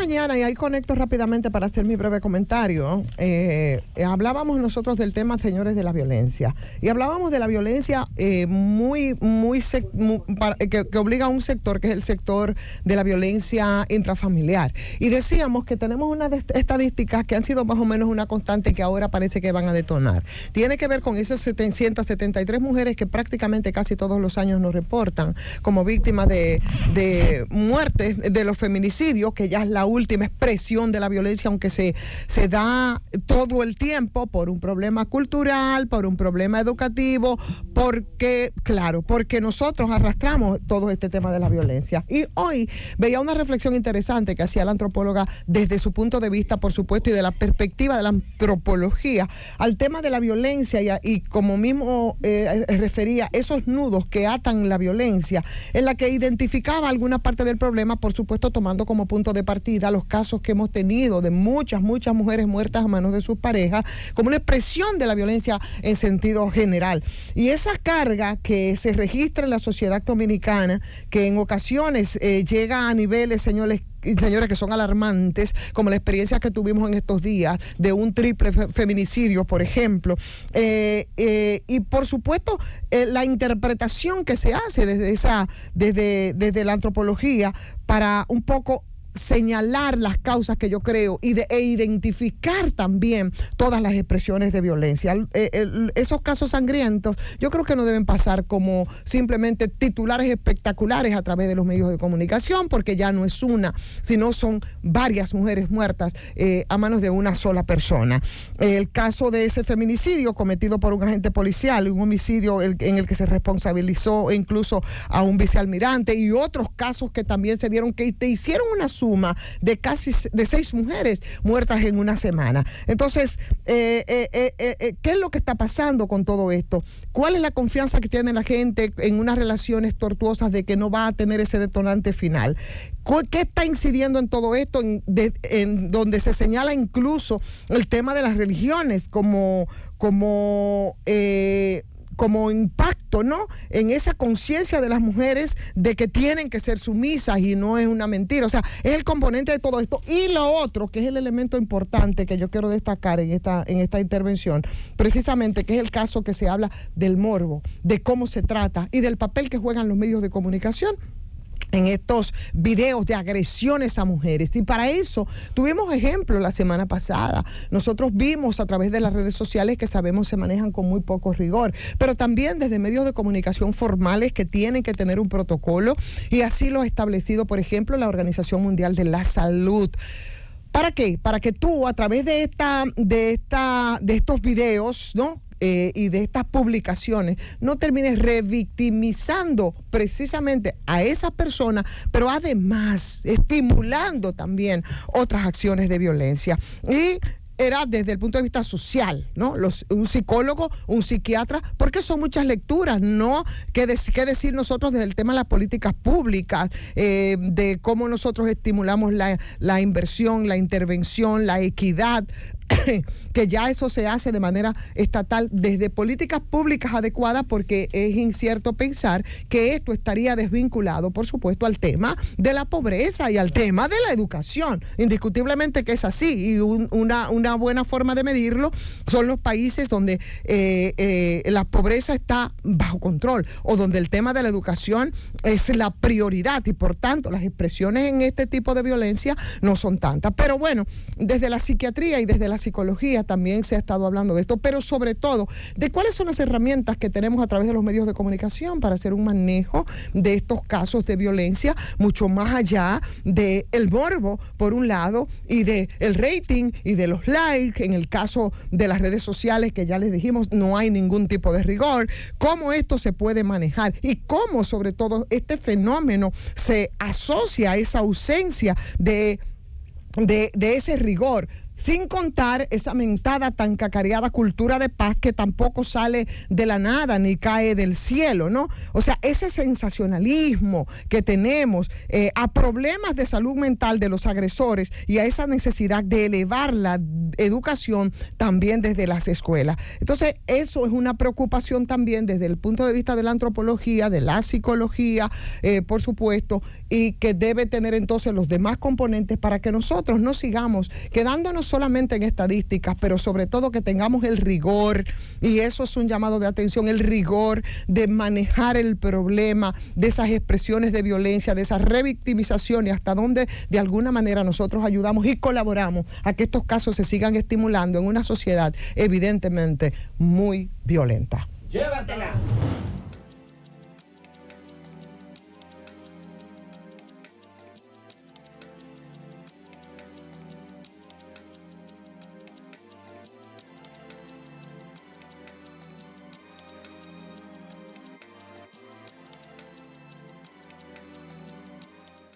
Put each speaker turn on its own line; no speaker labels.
mañana, y ahí conecto rápidamente para hacer mi breve comentario, hablábamos nosotros del tema, señores, de la violencia. Y hablábamos de la violencia que obliga a un sector, que es el sector de la violencia intrafamiliar. Y decíamos que tenemos unas estadísticas que han sido más o menos una constante que ahora parece que van a detonar. Tiene que ver con esas 773 mujeres que prácticamente casi todos los años nos reportan como víctimas de muertes, de los feminicidios, que ya es la última expresión de la violencia, aunque se da todo el tiempo por un problema cultural, por un problema educativo, porque nosotros arrastramos todo este tema de la violencia. Y hoy veía una reflexión interesante que hacía la antropóloga desde su punto de vista, por supuesto, y de la perspectiva de la antropología, al tema de la violencia y como mismo refería, esos nudos que atan la violencia, en la que identificaba alguna parte del problema, por supuesto, tomando como punto de partida los casos que hemos tenido de muchas mujeres muertas a manos de sus parejas, como una expresión de la violencia en sentido general. Y esa carga que se registra en la sociedad dominicana, que en ocasiones llega a niveles, señores, que son alarmantes, como la experiencia que tuvimos en estos días de un triple feminicidio, por ejemplo, y por supuesto la interpretación que se hace desde la antropología para un poco señalar las causas que yo creo e identificar también todas las expresiones de violencia. Esos casos sangrientos yo creo que no deben pasar como simplemente titulares espectaculares a través de los medios de comunicación, porque ya no es una, sino son varias mujeres muertas a manos de una sola persona. El caso de ese feminicidio cometido por un agente policial, un homicidio en el que se responsabilizó incluso a un vicealmirante, y otros casos que también se dieron, que te hicieron una suma de casi 6 mujeres muertas en una semana. Entonces, ¿qué es lo que está pasando con todo esto? ¿Cuál es la confianza que tiene la gente en unas relaciones tortuosas de que no va a tener ese detonante final? ¿Qué está incidiendo en todo esto? En donde se señala incluso el tema de las religiones como impacto, ¿no?, en esa conciencia de las mujeres de que tienen que ser sumisas, y no es una mentira. O sea, es el componente de todo esto. Y lo otro, que es el elemento importante que yo quiero destacar en esta intervención, precisamente, que es el caso que se habla del morbo, de cómo se trata y del papel que juegan los medios de comunicación en estos videos de agresiones a mujeres. Y para eso tuvimos ejemplos la semana pasada. Nosotros vimos a través de las redes sociales, que sabemos se manejan con muy poco rigor, pero también desde medios de comunicación formales que tienen que tener un protocolo, y así lo ha establecido, por ejemplo, la Organización Mundial de la Salud. ¿Para qué? Para que tú, a través de estos videos, ¿no?, y de estas publicaciones, no termines revictimizando precisamente a esa persona, pero además estimulando también otras acciones de violencia. Y era desde el punto de vista social, ¿no? Un psicólogo, un psiquiatra, porque son muchas lecturas, ¿no? ¿Qué decir nosotros desde el tema de las políticas públicas, de cómo nosotros estimulamos la inversión, la intervención, la equidad? Que ya eso se hace de manera estatal desde políticas públicas adecuadas, porque es incierto pensar que esto estaría desvinculado, por supuesto, al tema de la pobreza y al tema de la educación. Indiscutiblemente que es así, y una buena forma de medirlo son los países donde la pobreza está bajo control, o donde el tema de la educación es la prioridad, y por tanto las expresiones en este tipo de violencia no son tantas. Pero bueno, desde la psiquiatría y desde la psicología también se ha estado hablando de esto, pero sobre todo de cuáles son las herramientas que tenemos a través de los medios de comunicación para hacer un manejo de estos casos de violencia, mucho más allá del morbo, por un lado, y del rating y de los likes. En el caso de las redes sociales, que ya les dijimos, no hay ningún tipo de rigor. Cómo esto se puede manejar, y cómo sobre todo este fenómeno se asocia a esa ausencia de ese rigor. sin contar esa mentada tan cacareada cultura de paz que tampoco sale de la nada ni cae del cielo, ¿no? O sea, ese sensacionalismo que tenemos a problemas de salud mental de los agresores y a esa necesidad de elevar la educación también desde las escuelas. Entonces, eso es una preocupación también desde el punto de vista de la antropología, de la psicología, por supuesto, y que debe tener entonces los demás componentes para que nosotros no sigamos quedándonos solamente en estadísticas, pero sobre todo que tengamos el rigor, y eso es un llamado de atención, el rigor de manejar el problema de esas expresiones de violencia, de esa revictimización, y hasta donde de alguna manera nosotros ayudamos y colaboramos a que estos casos se sigan estimulando en una sociedad evidentemente muy violenta.
Llévatela.